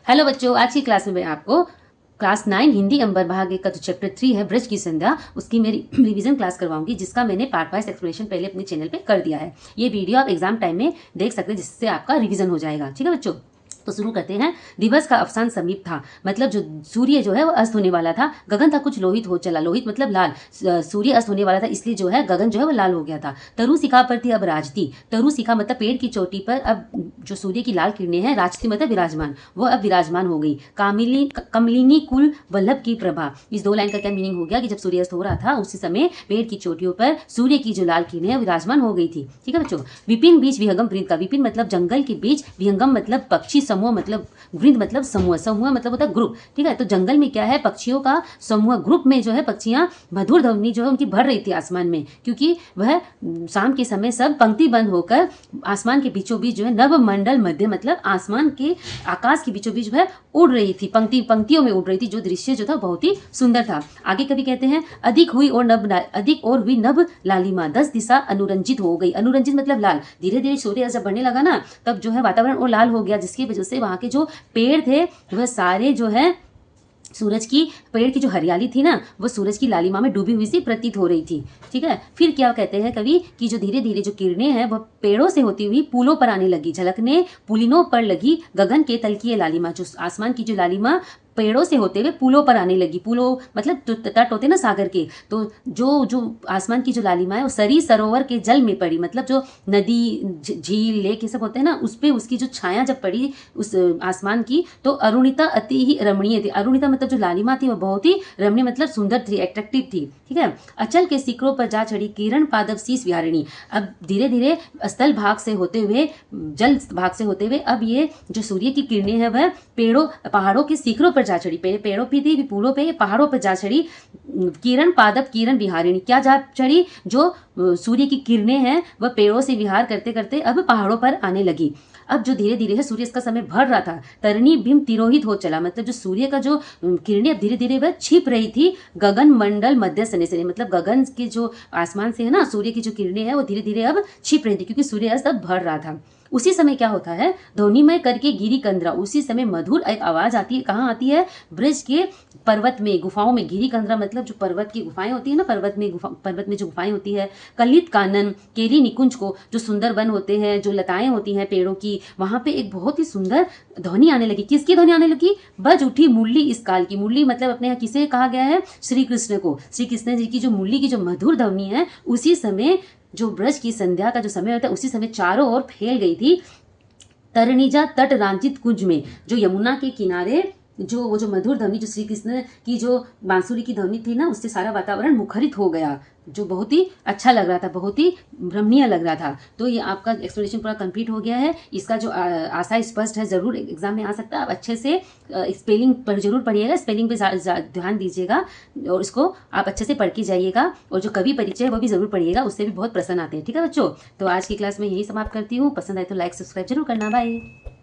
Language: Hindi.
हेलो बच्चों, आज की क्लास में मैं आपको क्लास 9 हिंदी अंबर भाग 1 का जो चैप्टर 3 है ब्रज की संध्या, उसकी मेरी रिवीजन क्लास करवाऊंगी, जिसका मैंने पार्ट वाइज एक्सप्लेनेशन पहले अपने चैनल पे कर दिया है। ये वीडियो आप एग्जाम टाइम में देख सकते हैं, जिससे आपका रिवीजन हो जाएगा। ठीक है बच्चों, तो शुरू करते हैं। दिवस का अवसान समीप था, मतलब जो सूर्य जो है वो अस्त होने वाला था। गगन था कुछ लोहित हो चला, लोहित मतलब लाल। सूर्य अस्त होने वाला था, इसलिए जो है गगन जो है वो लाल हो गया था। तरु शिखा पर थी अब राजती, तरु शिखा मतलब पेड़ की चोटी पर अब जो सूर्य की लाल किरणें हैं, राजती मतलब विराजमान, वो अब विराजमान हो गई। कमलिनी कुल वल्लभ की प्रभा, इस दो लाइन का क्या मीनिंग हो गया कि जब सूर्य अस्त हो रहा था उसी समय पेड़ की चोटियों पर सूर्य की जो लाल किरणें विराजमान हो गई थी। ठीक है बच्चों, विपिन बीच विहंगम वृंद का, विपिन मतलब जंगल के बीच, विहंगम मतलब पक्षी समूह, मतलब वृंद मतलब समूह, समूह मतलब होता है ग्रुप। ठीक है, तो जंगल में क्या है, पक्षियों का समूह, ग्रुप में जो है पक्षियां मधुर ध्वनि जो है उनकी भर रही थी आसमान में, क्योंकि वह शाम के समय सब पंक्ति बंद होकर आसमान के बीचों बीच जो है नव मंडल मध्य मतलब आसमान के आकाश के बीचों बीच वह उड़ रही थी, पंक्तियों में उड़ रही थी। जो दृश्य जो था बहुत ही सुंदर था। आगे कभी कहते हैं अधिक और हुई नभ लालिमा, 10 दिशा अनुरंजित हो गई। अनुरंजित मतलब लाल। धीरे धीरे सूर्य जब बढ़ने लगा ना, तब जो है वातावरण और लाल हो गया, जिसकी वजह से वहां के जो पेड़ थे वह सारे जो है सूरज की, पेड़ की जो हरियाली थी ना, वो सूरज की लालिमा में डूबी हुई सी प्रतीत हो रही थी। ठीक है, फिर क्या कहते हैं कवि कि जो धीरे धीरे जो किरणें हैं वह पेड़ों से होती हुई पुलों पर आने लगी, झलकने पुलिनों पर लगी गगन के तल की लालिमा, जो आसमान की जो लालिमा पेड़ों से होते हुए पुलों पर आने लगी। पुलों मतलब तट होते ना सागर के, तो जो आसमान की जो लालिमा है वो सरी सरोवर के जल में पड़ी, मतलब जो नदी झील लेक ये सब होते हैं ना, उस पे उसकी जो छाया जब पड़ी उस आसमान की, तो अरुणिता अति ही रमणीय थी। अरुणिता मतलब जो लालिमा थी वो बहुत ही रमणीय मतलब सुंदर थी, एट्रैक्टिव थी। ठीक है, अचल के शिखरों पर जा चढ़ी किरण पादव शीश विहारिणी। अब धीरे धीरे स्थल भाग से होते हुए, जल भाग से होते हुए, अब ये जो सूर्य की किरणें हैं वह पहाड़ों के शिखरों पर जा चढ़ी, पेड़ों पे थी, पुलों पे, पहाड़ों पर जा चढ़ी। किरण पादप किरण विहारिणी, क्या जा चढ़ी, जो सूर्य की किरणें हैं वह पेड़ों से विहार करते करते अब पहाड़ों पर आने लगी। अब जो धीरे धीरे है सूर्य का समय बढ़ रहा था, तरणी बिंब तिरोहित हो चला, मतलब जो सूर्य का जो किरणें अब धीरे धीरे वह छिप रही थी गगन मंडल मध्य सने से, मतलब गगन के जो आसमान से है ना, सूर्य की जो किरणें हैं वो धीरे धीरे अब छिप रही थी, क्योंकि सूर्यास्त अब बढ़ रहा था। उसी समय क्या होता है, ध्वनिमय करके गिरी कंदरा, उसी समय मधुर एक आवाज आती है। कहाँ आती है, ब्रज के पर्वत में, गुफाओं में। गिरी कंदरा मतलब जो पर्वत की गुफाएं होती है ना, पर्वत में जो गुफाएं होती है। कलित कानन केरी निकुंज को, जो सुंदर वन होते हैं, जो लताएं होती हैं पेड़ों की, वहां पे एक बहुत ही सुंदर ध्वनि आने लगी। किसकी ध्वनि आने लगी, बज उठी मुरली इस काल की। मुरली मतलब अपने यहाँ किसे कहा गया है, श्री कृष्ण को। श्री कृष्ण जी की जो मुरली की जो मधुर ध्वनि है, उसी समय जो ब्रज की संध्या का जो समय होता है, उसी समय चारों ओर फैल गई थी। तरणिजा तट रांचित कुंज में, जो यमुना के किनारे वो जो मधुर ध्वनि, जो श्री कृष्ण की जो बांसुरी की ध्वनि थी ना, उससे सारा वातावरण मुखरित हो गया, जो बहुत ही अच्छा लग रहा था, बहुत ही रमणीय लग रहा था। तो ये आपका एक्सप्लेनेशन पूरा कंप्लीट हो गया है। इसका जो आशा स्पष्ट है, जरूर एग्जाम में आ सकता है। आप अच्छे से स्पेलिंग पर जरूर पढ़िएगा, स्पेलिंग पे ध्यान दीजिएगा, और इसको आप अच्छे से पढ़ के जाइएगा। और जो कवि परिचय है वो भी जरूर पढ़िएगा, उससे भी बहुत प्रश्न आते हैं। ठीक है बच्चों, तो आज की क्लास में यही समाप्त करती हूँ। पसंद आए तो लाइक सब्सक्राइब जरूर करना। बाय।